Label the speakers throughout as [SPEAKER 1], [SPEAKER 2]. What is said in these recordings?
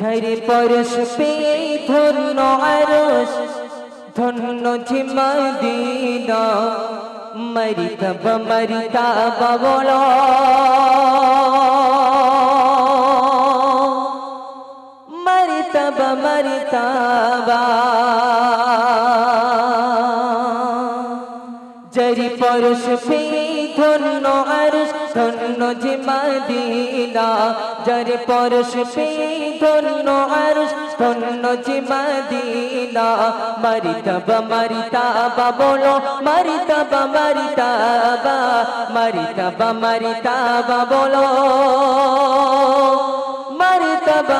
[SPEAKER 1] ঝরে পরশ পেয়ে ধন্য আরশ ধন্য যে মদিনা মরিতবা বলো মরিতবা ঝরে পরশ পেয়ে ধন্য আরশ ধন্য যে মদিনা ঝরে পরশ পেয়ে ধন্য আরশ ধন্য যে মদিনা মরিতবা বলো মরিতবা বলো মরিতবা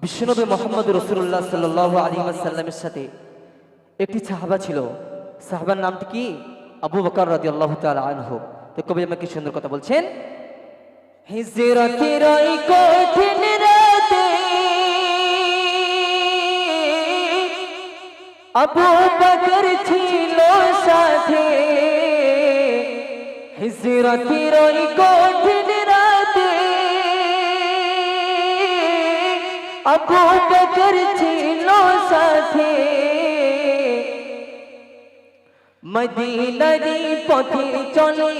[SPEAKER 1] বিশ্বনবী মুহাম্মদ রাসূলুল্লাহ সাল্লাল্লাহু আলাইহি ওয়াসাল্লামের সাথে একটি সাহাবা ছিল। সাহাবার নামটি কি? আবু বকর রাদিয়াল্লাহু তাআলা আনহু। তো কবি আমাকে সুন্দর কথা বলছেন, হিজরতের ওই কঠিন রাতে আবু বকর ছিল সাথে। হিজরতের ওই কঠিন রাতে আবু বকর ছিল সাথে। মদিনার পথে চলে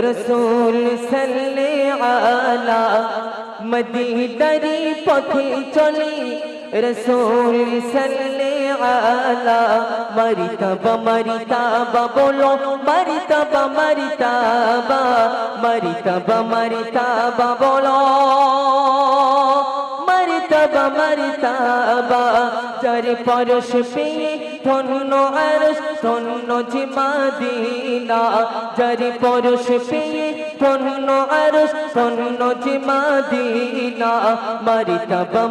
[SPEAKER 1] রাসূল সাল্লাল্লাহু আলা মদিনার পথে চলে রাসূল সাল্লাল্লাহু আলা মরিতবা বলো মরিতবা বলো মরিতবা যারে পরশ পেয়ে ধন্য আরশ ধন্য যে মদিনা যারে পরশ পেয়ে ধন্য আরশ ধন্য যে মদিনা মরিতবা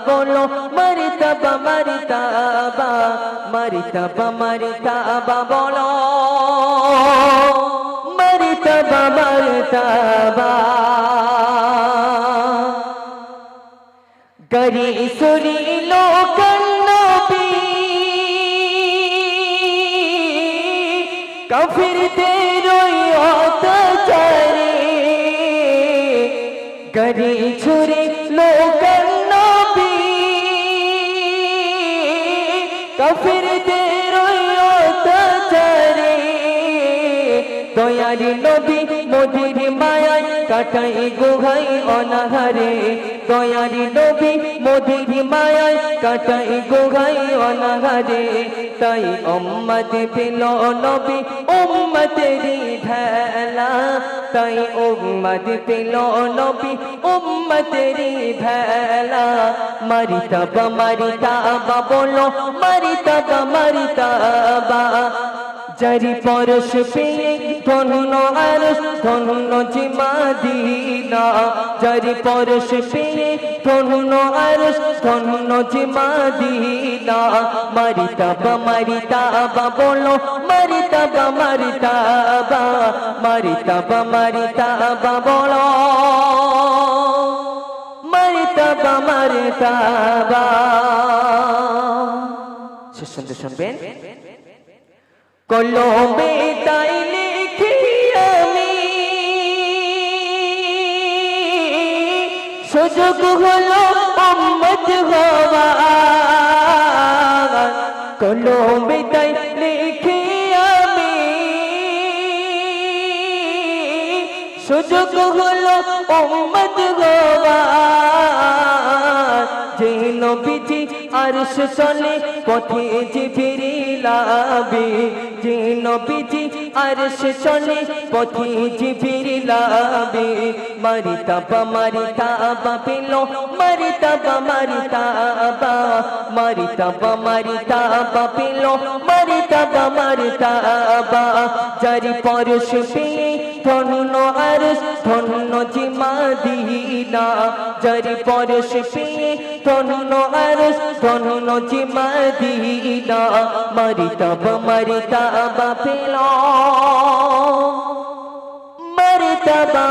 [SPEAKER 1] বলো মরিতবা বলো মরিতবা গরি সুরি লোকন নবী কাফিরদের অত্যাচারে গরি ছুরি লোকন নবী কাফিরদের অত্যাচারে দয়ারি নবী মোদির মায়ায় কাটাই গুহাই অনাহারে দয়ারি নবী মোদির মায়ায় কাটাই গুহাই অনাহারে তাই উম্মত পেল নবী উম্মতেরই ভেলা তাই উম্মত পেল নবী উম্মতেরই ভেলা মরিতবা বলো মরিতবা যারি পরশ পেয়ে ধন্য আরশ ধন্য যে মদিনা যারি পরশ পেয়ে ধন্য আরশ ধন্য যে মদিনা মরিতবা বলো মরিতবা বলো মরিতবা শেষ শুনতে শুনবেন। কলমে তাই লিখি আমি সুযোগ হলো উম্মত হওয়ার কলমে তাই লিখি আমি সুযোগ হলো উম্মত হওয়ার যে নবীজি আরশ চলে পথে জিবরিল আবে যে নবীজি আরশ চলে পথে জিবরিল আবে মরিতবা পেল মরিতবা পেল মরিতবা যারি পরশ পেয়ে ধন্য আরশ ধন্য যে মদিনা যারি পরশ পেয়ে ধন্য আরশ ধন্য যে মদিনা মরিতবা পেল মরিতবা